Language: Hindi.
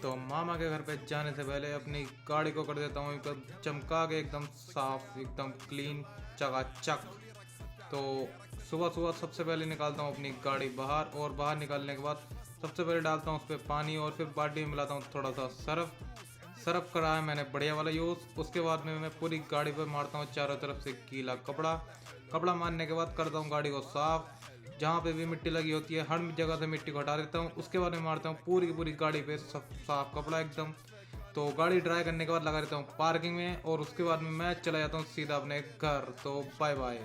तो मामा के घर पे जाने से पहले अपनी गाड़ी को कर देता हूँ एकदम चमका के, एकदम साफ, एकदम क्लीन, चकाचक। तो सुबह सुबह सबसे पहले निकालता हूँ अपनी गाड़ी बाहर, और बाहर निकालने के बाद सबसे पहले डालता हूँ उस पर पानी, और फिर बाल्टी में मिलाता हूँ थोड़ा सा सरफ। सरफ करा है मैंने बढ़िया वाला यूज़। उसके बाद में मैं पूरी गाड़ी पर मारता हूँ चारों तरफ से गीला कपड़ा। कपड़ा मारने के बाद करता हूँ गाड़ी को साफ़। जहाँ पे भी मिट्टी लगी होती है हर जगह से मिट्टी को हटा देता हूँ। उसके बाद में मारता हूँ पूरी की पूरी गाड़ी पे साफ कपड़ा एकदम। तो गाड़ी ड्राई करने के बाद लगा देता हूँ पार्किंग में, और उसके बाद में मैं चला जाता हूँ सीधा अपने घर। तो बाय बाय।